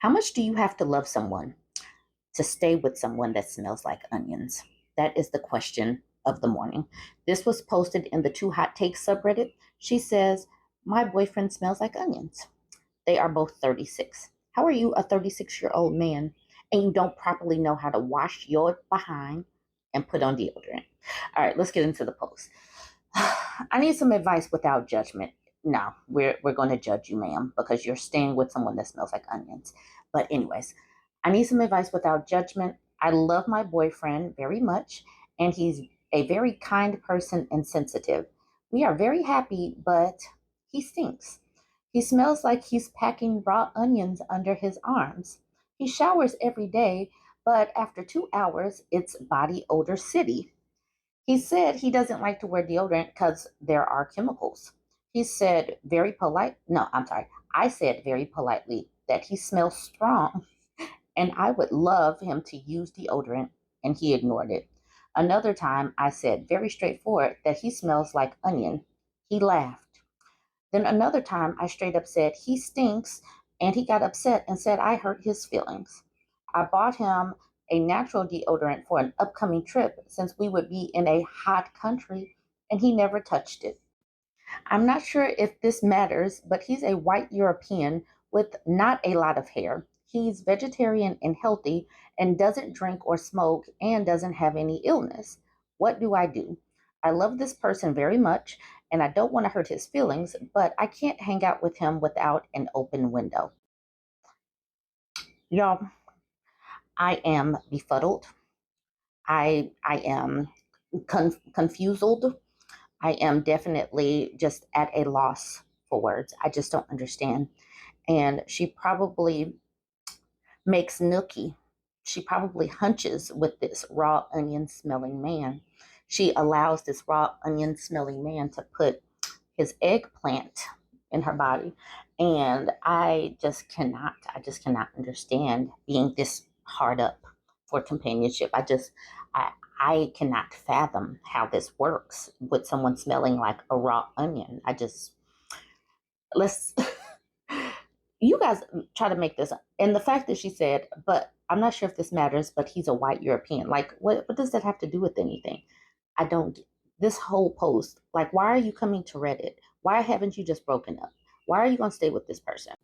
How much do you have to love someone to stay with someone that smells like onions? That is the question of the morning. This was posted in the Two Hot Takes subreddit. She says, my boyfriend smells like onions. They are both 36. How are you, a 36-year-old man, and you don't properly know how to wash your behind and put on deodorant? All right, let's get into the post. I need some advice without judgment. No, we're going to judge you, ma'am, because you're staying with someone that smells like onions. But anyways, I need some advice without judgment. I love my boyfriend very much, and he's a very kind person and sensitive. We are very happy, but he stinks. He smells like he's packing raw onions under his arms. He showers every day, but after 2 hours, it's body odor city. He said he doesn't like to wear deodorant because there are chemicals. He said very polite, no, I'm sorry. I said very politely that he smells strong and I would love him to use deodorant, and he ignored it. Another time I said very straightforward that he smells like onion. He laughed. Then another time I straight up said he stinks, and he got upset and said I hurt his feelings. I bought him a natural deodorant for an upcoming trip since we would be in a hot country, and he never touched it. I'm not sure if this matters, but he's a white European with not a lot of hair. He's vegetarian and healthy and doesn't drink or smoke and doesn't have any illness. What do I do? I love this person very much and I don't want to hurt his feelings, but I can't hang out with him without an open window. Y'all, I am befuddled. I am confused. I am definitely just at a loss for words. I just don't understand. And she probably makes nookie. She probably hunches with this raw onion smelling man. She allows this raw onion smelling man to put his eggplant in her body. And I just cannot understand being this hard up for companionship. I, I cannot fathom how this works with someone smelling like a raw onion. Let's, you guys try to make this. And the fact that she said, but I'm not sure if this matters, but he's a white European. Like, what does that have to do with anything? I don't get this whole post. Like, why are you coming to Reddit? Why haven't you just broken up? Why are you going to stay with this person?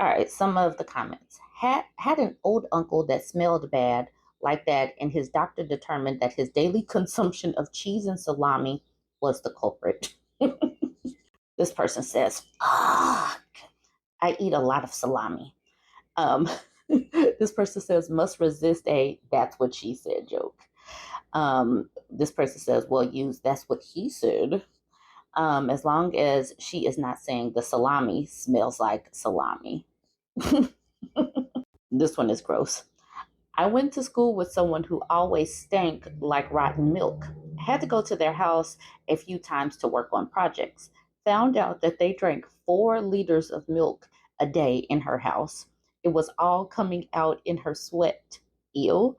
All right, some of the comments. Had an old uncle that smelled bad like that, and his doctor determined that his daily consumption of cheese and salami was the culprit. This person says, I eat a lot of salami. Um, this person says, must resist a that's what she said joke. This person says, well, use that's what he said. As long as she is not saying the salami smells like salami. This one is gross. I went to school with someone who always stank like rotten milk. I had to go to their house a few times to work on projects. Found out that they drank 4 liters of milk a day in her house. It was all coming out in her sweat. Ew.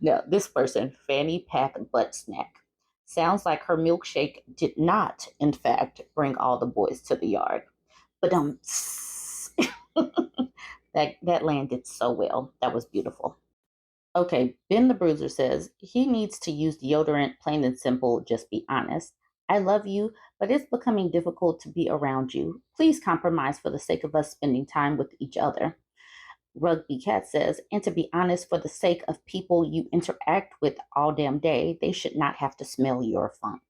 Now, this person, fanny pack butt snack. Sounds like her milkshake did not, in fact, bring all the boys to the yard. But that landed so well. That was beautiful. Okay, Ben the Bruiser says he needs to use deodorant, plain and simple, just be honest. I love you, but it's becoming difficult to be around you. Please compromise for the sake of us spending time with each other. Rugby Cat says, and to be honest, for the sake of people you interact with all damn day, they should not have to smell your funk.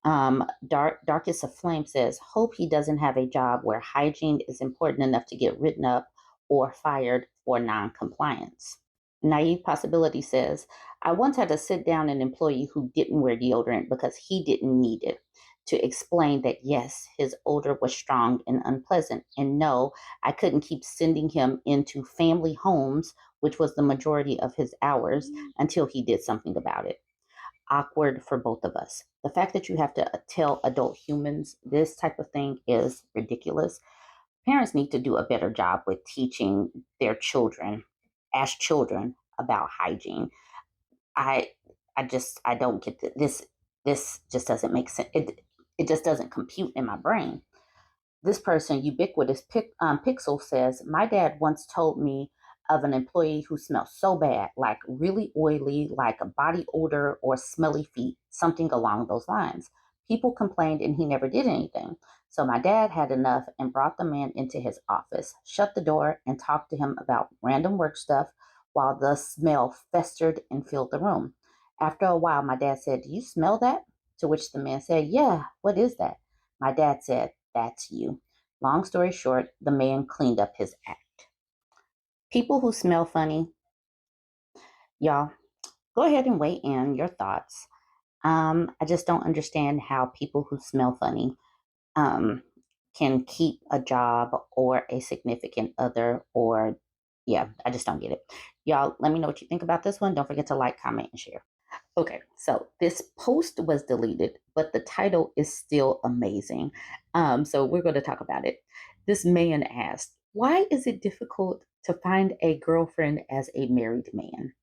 Darkest of Flame says, hope he doesn't have a job where hygiene is important enough to get written up or fired for non-compliance. Naive Possibility says, I once had to sit down an employee who didn't wear deodorant because he didn't need it to explain that yes, his odor was strong and unpleasant. And no, I couldn't keep sending him into family homes, which was the majority of his hours, until he did something about it. Awkward for both of us. The fact that you have to tell adult humans this type of thing is ridiculous. Parents need to do a better job with teaching their children as children about hygiene. I I don't get this. This just doesn't make sense. It just doesn't compute in my brain. This person, Pixel, says, my dad once told me of an employee who smelled so bad, like really oily, like a body odor or smelly feet, something along those lines. People complained and he never did anything. So my dad had enough and brought the man into his office, shut the door, and talked to him about random work stuff while the smell festered and filled the room. After a while, my dad said, do you smell that? To which the man said, yeah, what is that? My dad said, that's you. Long story short, the man cleaned up his act. People who smell funny, y'all, go ahead and weigh in your thoughts. I just don't understand how people who smell funny um, can keep a job or a significant other, or yeah, I just don't get it. Y'all, let me know what you think about this one. Don't forget to like, comment, and share. Okay, so this post was deleted, but the title is still amazing. So we're going to talk about it. This man asked, why is it difficult to find a girlfriend as a married man?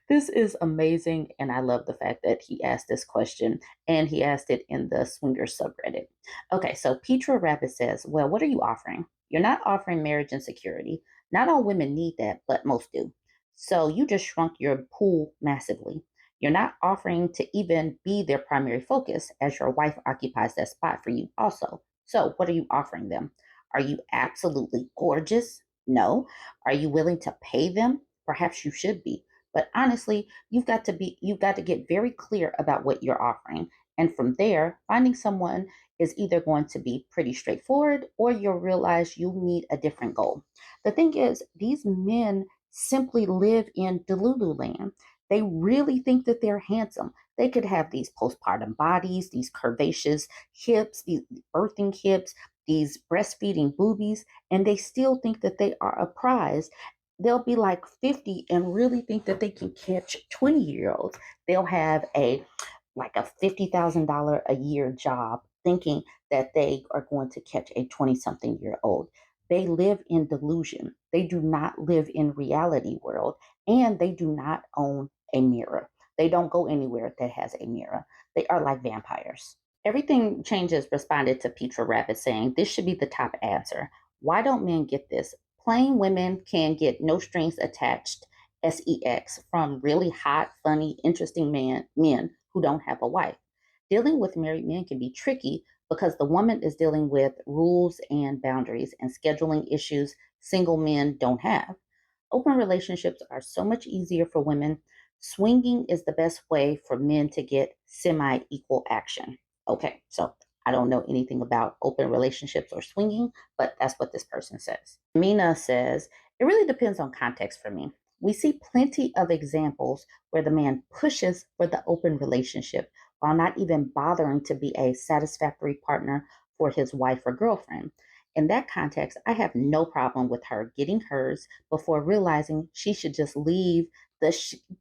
This is amazing, and I love the fact that he asked this question, and he asked it in the Swinger subreddit. Okay, so Petra Rabbit says, well, what are you offering? You're not offering marriage and security. Not all women need that, but most do. So you just shrunk your pool massively. You're not offering to even be their primary focus, as your wife occupies that spot for you also. So what are you offering them? Are you absolutely gorgeous? No. Are you willing to pay them? Perhaps you should be. But honestly, you've got to get very clear about what you're offering. And from there, finding someone is either going to be pretty straightforward or you'll realize you need a different goal. The thing is, these men simply live in Delulu land. They really think that they're handsome. They could have these postpartum bodies, these curvaceous hips, these birthing hips, these breastfeeding boobies, and they still think that they are a prize. They'll be like 50 and really think that they can catch 20-year-olds. They'll have a like a $50,000 a year job thinking that they are going to catch a 20 something year old. They live in delusion. They do not live in reality world, and they do not own a mirror. They don't go anywhere that has a mirror. They are like vampires. Everything Changes responded to Petra Rabbit saying, this should be the top answer. Why don't men get this? Plain women can get no strings attached sex from really hot, funny, interesting men who don't have a wife. Dealing with married men can be tricky because the woman is dealing with rules and boundaries and scheduling issues single men don't have. Open relationships are so much easier for women. Swinging is the best way for men to get semi equal action. Okay, so I don't know anything about open relationships or swinging, but that's what this person says. Mina says, it really depends on context for me. We see plenty of examples where the man pushes for the open relationship while not even bothering to be a satisfactory partner for his wife or girlfriend. In that context, I have no problem with her getting hers before realizing she should just leave the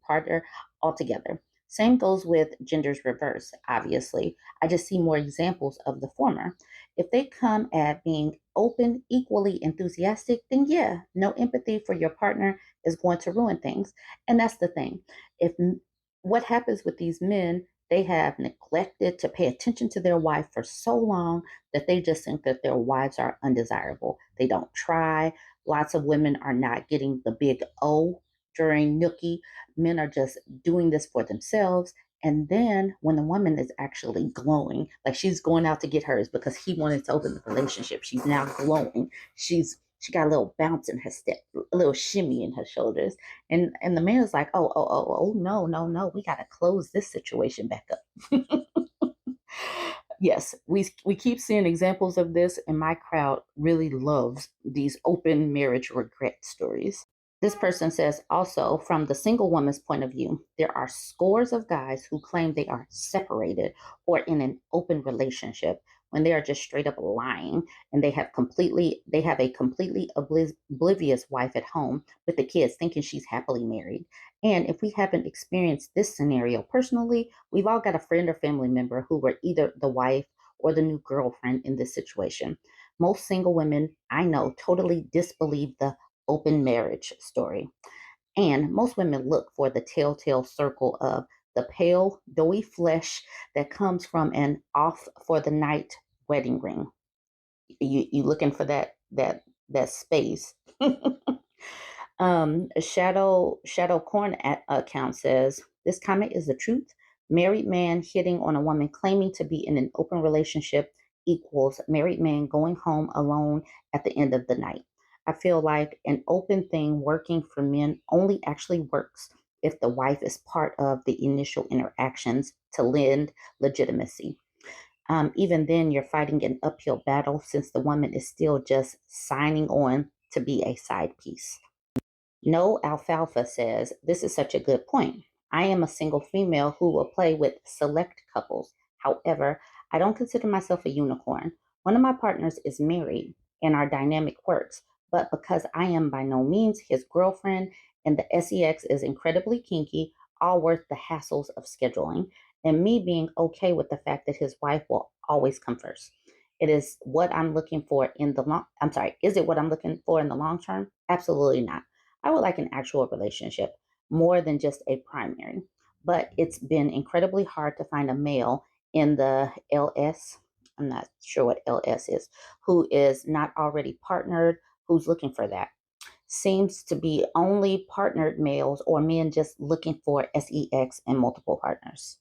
partner altogether. Same goes with genders reverse, obviously. I just see more examples of the former. If they come at being open, equally enthusiastic, then yeah, no empathy for your partner is going to ruin things. And that's the thing. If what happens with these men, they have neglected to pay attention to their wife for so long that they just think that their wives are undesirable. They don't try. Lots of women are not getting the big O during Nookie. Men are just doing this for themselves. And then when the woman is actually glowing, like she's going out to get hers because he wanted to open the relationship, she's now glowing. She got a little bounce in her step, a little shimmy in her shoulders. And the man is like, oh, no, no, no, we gotta close this situation back up. Yes, we keep seeing examples of this, and my crowd really loves these open marriage regret stories. This person says also, from the single woman's point of view, there are scores of guys who claim they are separated or in an open relationship when they are just straight up lying, and they have a completely oblivious wife at home with the kids thinking she's happily married. And if we haven't experienced this scenario personally, we've all got a friend or family member who were either the wife or the new girlfriend in this situation. Most single women I know totally disbelieve the open marriage story. And most women look for the telltale circle of the pale, doughy flesh that comes from an off for the night wedding ring. You looking for that space. Shadow Corn account says this comment is the truth. Married man hitting on a woman claiming to be in an open relationship equals married man going home alone at the end of the night. I feel like an open thing working for men only actually works if the wife is part of the initial interactions to lend legitimacy. Even then, you're fighting an uphill battle since the woman is still just signing on to be a side piece. No Alfalfa says, this is such a good point. I am a single female who will play with select couples. However, I don't consider myself a unicorn. One of my partners is married and our dynamic works, but because I am by no means his girlfriend and the sex is incredibly kinky, all worth the hassles of scheduling, and me being okay with the fact that his wife will always come first. It is what I'm looking for in the long I'm sorry, is it what I'm looking for in the long term? Absolutely not. I would like an actual relationship more than just a primary. But it's been incredibly hard to find a male in the LS, I'm not sure what LS is, who is not already partnered, who's looking for that. Seems to be only partnered males or men just looking for sex and multiple partners.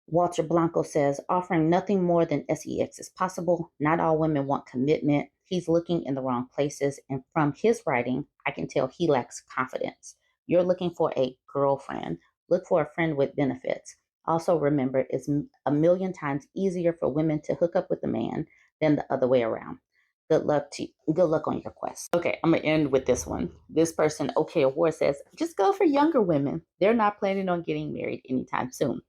Walter Blanco says, offering nothing more than sex is possible. Not all women want commitment. He's looking in the wrong places. And from his writing, I can tell he lacks confidence. You're looking for a girlfriend. Look for a friend with benefits. Also, remember, it's a million times easier for women to hook up with a man than the other way around. Good luck on your quest. Okay, I'm gonna end with this one. This person, OK Award, says, just go for younger women. They're not planning on getting married anytime soon.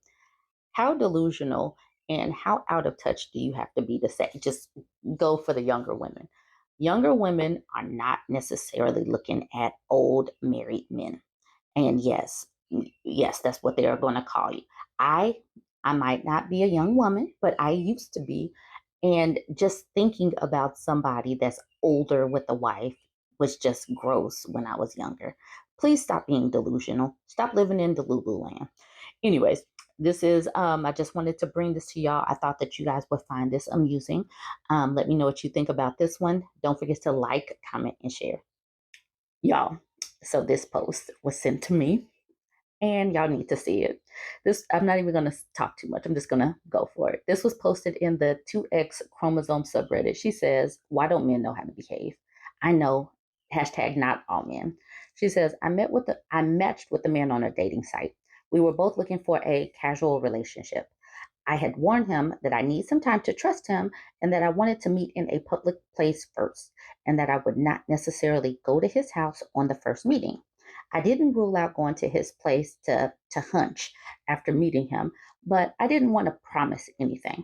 How delusional and how out of touch do you have to be to say just go for the younger women? Younger women are not necessarily looking at old married men. And yes, that's what they are going to call you. I might not be a young woman, but I used to be. And just thinking about somebody that's older with a wife was just gross when I was younger. Please stop being delusional. Stop living in Delulu land. Anyways, this is I just wanted to bring this to y'all. I thought that you guys would find this amusing. Let me know what you think about this one. Don't forget to like, comment, and share. Y'all, so this post was sent to me and y'all need to see it. This I'm not even going to talk too much. I'm just going to go for it. This was posted in the 2X chromosome subreddit. She says, why don't men know how to behave? I know, hashtag not all men. She says, I matched with the man on a dating site. We were both looking for a casual relationship. I had warned him that I need some time to trust him and that I wanted to meet in a public place first, and that I would not necessarily go to his house on the first meeting. I didn't rule out going to his place to hunch after meeting him, but I didn't want to promise anything.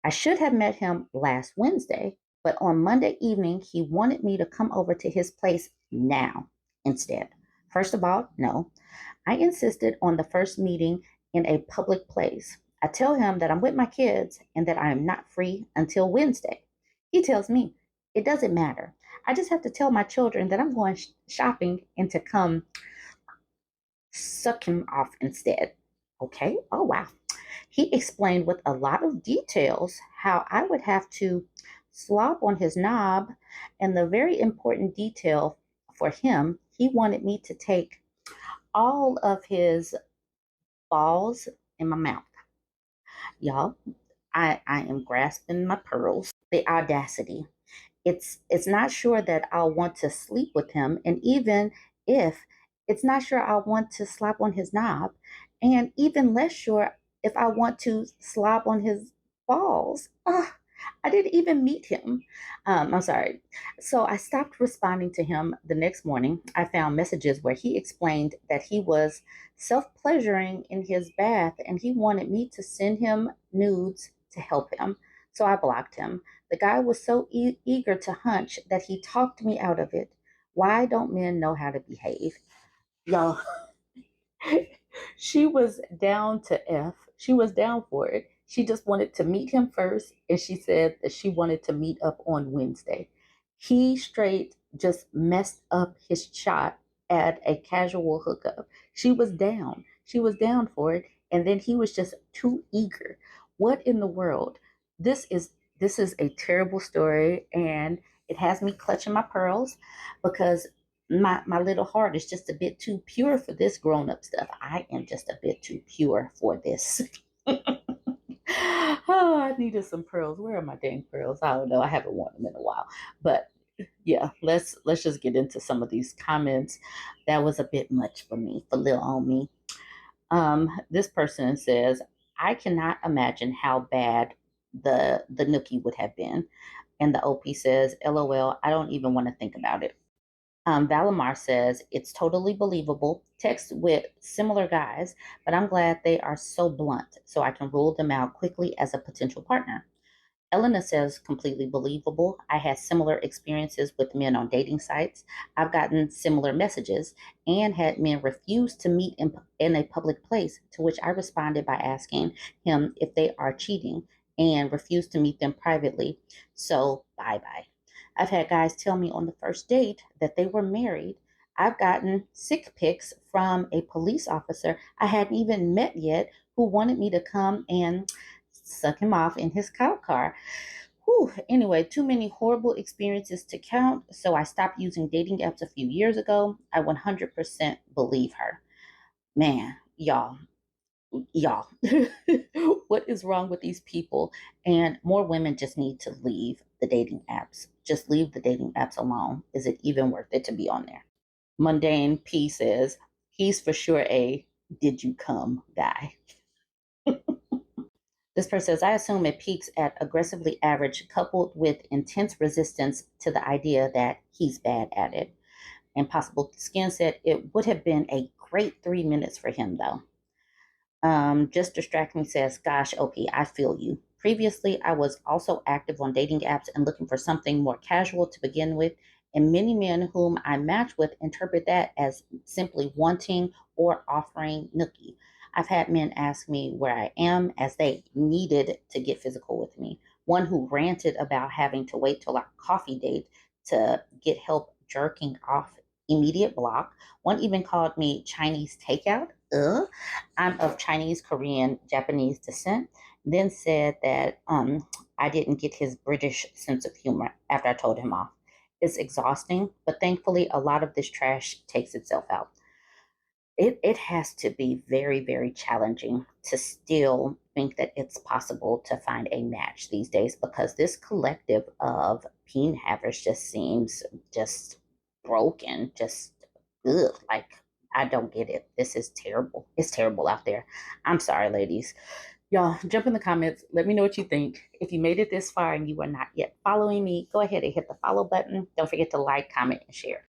I should have met him last Wednesday, but on Monday evening, he wanted me to come over to his place now instead. First of all, no. I insisted on the first meeting in a public place. I tell him that I'm with my kids and that I am not free until Wednesday. He tells me it doesn't matter. I just have to tell my children that I'm going shopping and to come suck him off instead. Okay. Oh, wow. He explained with a lot of details how I would have to slop on his knob, and the very important detail for him, he wanted me to take all of his balls in my mouth. Y'all, I am grasping my pearls. The audacity. It's not sure that I'll want to sleep with him, and even if it's not sure I'll want to slap on his knob, and even less sure if I want to slap on his balls. Ugh, I didn't even meet him. I'm sorry. So I stopped responding to him the next morning. I found messages where he explained that he was self pleasuring in his bath and he wanted me to send him nudes to help him. So I blocked him. The guy was so eager to hunch that he talked me out of it. Why don't men know how to behave? Y'all, she was down to F. She was down for it. She just wanted to meet him first, and she said that she wanted to meet up on Wednesday. He straight just messed up his shot at a casual hookup. She was down. She was down for it, and then he was just too eager. What in the world? This is this is a terrible story, and it has me clutching my pearls because my little heart is just a bit too pure for this grown up stuff. I am just a bit too pure for this. Oh, I needed some pearls. Where are my dang pearls? I don't know. I haven't worn them in a while. But yeah, let's just get into some of these comments. That was a bit much for me, for little on me. This person says, I cannot imagine how bad the nookie would have been. And the OP says, LOL, I don't even want to think about it. Valimar says, it's totally believable. Text with similar guys, but I'm glad they are so blunt so I can rule them out quickly as a potential partner. Elena says, completely believable. I had similar experiences with men on dating sites. I've gotten similar messages and had men refuse to meet in a public place, to which I responded by asking him if they are cheating and refused to meet them privately. So, bye bye. I've had guys tell me on the first date that they were married. I've gotten sick pics from a police officer I hadn't even met yet who wanted me to come and suck him off in his cop car. Whew. Anyway, too many horrible experiences to count, so I stopped using dating apps a few years ago. I 100% believe her. Man, y'all, what is wrong with these people? And more women just need to leave the dating apps. Just leave the dating apps alone. Is it even worth it to be on there? Mundane P says, he's for sure a did you come guy. This person says, I assume it peaks at aggressively average, coupled with intense resistance to the idea that he's bad at it. Impossible Skin said it would have been a great 3 minutes for him, though. Just Distract Me says, gosh, OP, I feel you. Previously, I was also active on dating apps and looking for something more casual to begin with, and many men whom I match with interpret that as simply wanting or offering nookie. I've had men ask me where I am as they needed to get physical with me. One who ranted about having to wait till our coffee date to get help jerking off, immediate block. One even called me Chinese takeout. I'm of Chinese, Korean, Japanese descent. Then said that I didn't get his British sense of humor after I told him off. It's exhausting, but thankfully, a lot of this trash takes itself out. It has to be very, very challenging to still think that it's possible to find a match these days because this collective of peen havers just seems just broken, just ugh, like I don't get it. This is terrible. It's terrible out there. I'm sorry, ladies. Y'all, jump in the comments. Let me know what you think. If you made it this far and you are not yet following me, go ahead and hit the follow button. Don't forget to like, comment, and share.